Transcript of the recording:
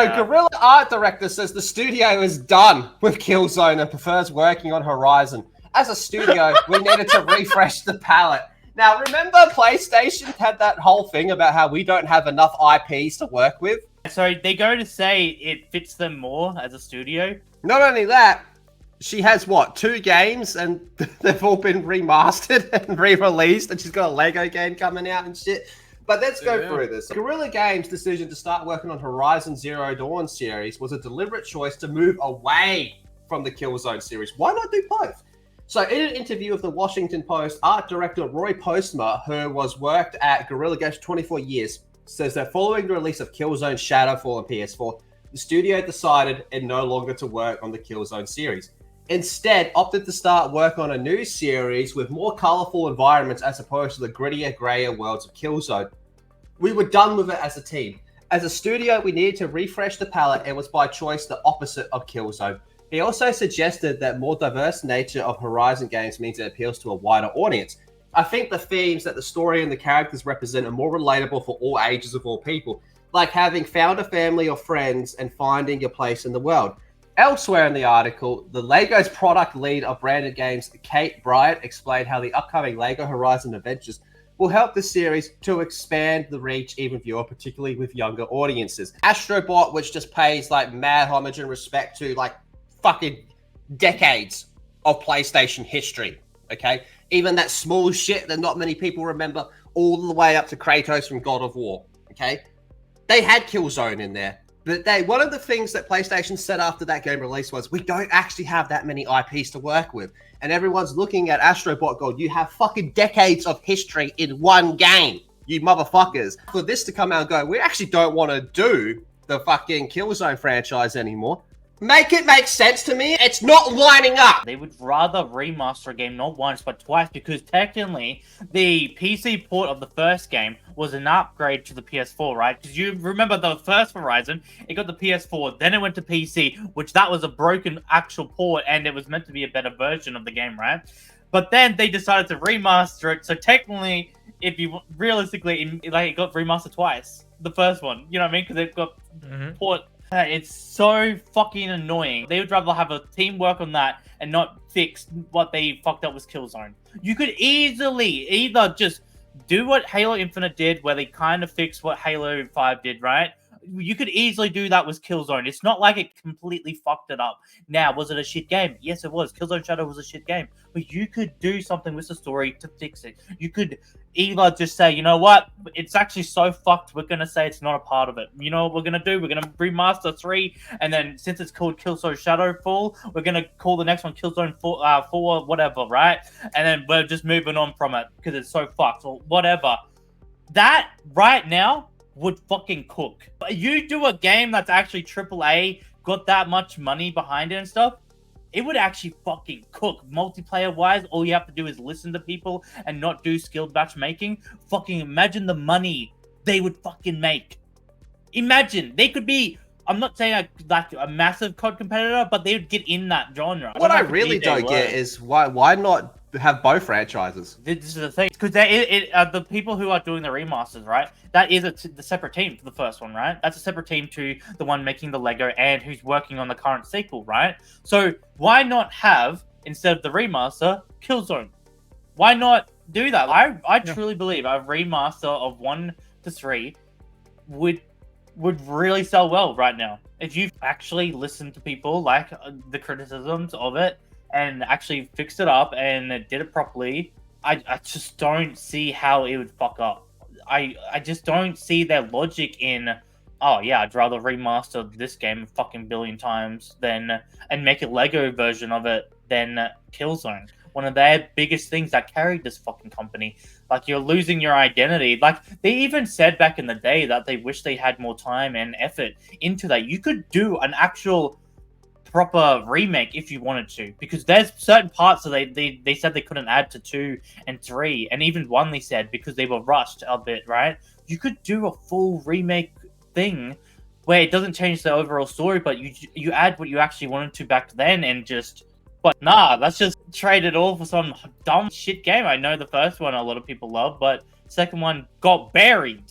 Guerrilla art director says the studio is done with Killzone and prefers working on Horizon. As a studio, we needed to refresh the palette. Now, remember PlayStation had that whole thing about how we don't have enough IPs to work with? So they go to say it fits them more as a studio? Not only that, she has, what, 2 games, and they've all been remastered and re-released, and she's got a Lego game coming out and shit. But let's go through this. Guerrilla Games' decision to start working on Horizon Zero Dawn series was a deliberate choice to move away from the Killzone series. Why not do both? So in an interview with the Washington Post, art director Roy Postma, who was worked at Guerrilla Games for 24 years, says that following the release of Killzone Shadowfall on PS4, the studio decided it no longer to work on the Killzone series. Instead, opted to start work on a new series with more colorful environments as opposed to the grittier, grayer worlds of Killzone. We were done with it as a team. As a studio, we needed to refresh the palette and was by choice the opposite of Killzone. He also suggested that more diverse nature of Horizon games means it appeals to a wider audience. I think the themes that the story and the characters represent are more relatable for all ages of all people, like having found a family or friends and finding your place in the world. Elsewhere in the article, the LEGO's product lead of branded games, Kate Bryant, explained how the upcoming LEGO Horizon Adventures will help the series to expand the reach even viewer, particularly with younger audiences. Astrobot, which just pays like mad homage and respect to like fucking decades of PlayStation history, okay? Even that small shit that not many people remember, all the way up to Kratos from God of War, okay? They had Killzone in there. But one of the things that PlayStation said after that game release was, we don't actually have that many IPs to work with. And everyone's looking at Astrobot going, you have fucking decades of history in one game, you motherfuckers. For this to come out and go, we actually don't want to do the fucking Killzone franchise anymore. Make it make sense to me. It's not lining up. They would rather remaster a game not once but twice, because technically the PC port of the first game was an upgrade to the PS4, right? Because you remember the first Horizon, it got the PS4, then it went to PC, which that was a broken actual port, and it was meant to be a better version of the game, right? But then they decided to remaster it, so technically, if you realistically, like, it got remastered twice. The first one, you know what I mean? Because it got port. It's so fucking annoying. They would rather have a team work on that and not fix what they fucked up with Killzone. You could easily either just do what Halo Infinite did, where they kind of fixed what Halo 5 did, right? You could easily do that with Killzone. It's not like it completely fucked it up. Now, was it a shit game? Yes, it was. Killzone Shadow was a shit game. But you could do something with the story to fix it. You could either just say, you know what? It's actually so fucked, we're going to say it's not a part of it. You know what we're going to do? We're going to remaster 3, and then since it's called Killzone Shadowfall, we're going to call the next one Killzone 4 whatever, right? And then we're just moving on from it because it's so fucked or whatever. That, right now, would fucking cook. But you do a game that's actually AAA, got that much money behind it and stuff, it would actually fucking cook. Multiplayer wise, all you have to do is listen to people and not do skilled matchmaking. Fucking imagine the money they would fucking make. Imagine, they could be, I'm not saying like a massive COD competitor, but they would get in that genre. What I really don't get is why not have both franchises? This is the thing, because the people who are doing the remasters, right? That is the separate team for the first one, right? That's a separate team to the one making the Lego and who's working on the current sequel, right? So why not have, instead of the remaster, Killzone? Why not do that? I truly believe a remaster of 1 to 3 would really sell well right now. If you actually listen to people, like the criticisms of it, and actually fixed it up and did it properly, I just don't see how it would fuck up. I just don't see their logic in, oh yeah, I'd rather remaster this game a fucking billion times and make a Lego version of it than Killzone. One of their biggest things that carried this fucking company. Like, you're losing your identity. Like, they even said back in the day that they wish they had more time and effort into that. You could do an actual proper remake if you wanted to, because there's certain parts that they said they couldn't add to 2 and 3, and even 1 they said because they were rushed a bit, right? You could do a full remake thing where it doesn't change the overall story, but you add what you actually wanted to back then and just... But nah, let's just trade it all for some dumb shit game. I know the first one a lot of people love, but second one got buried.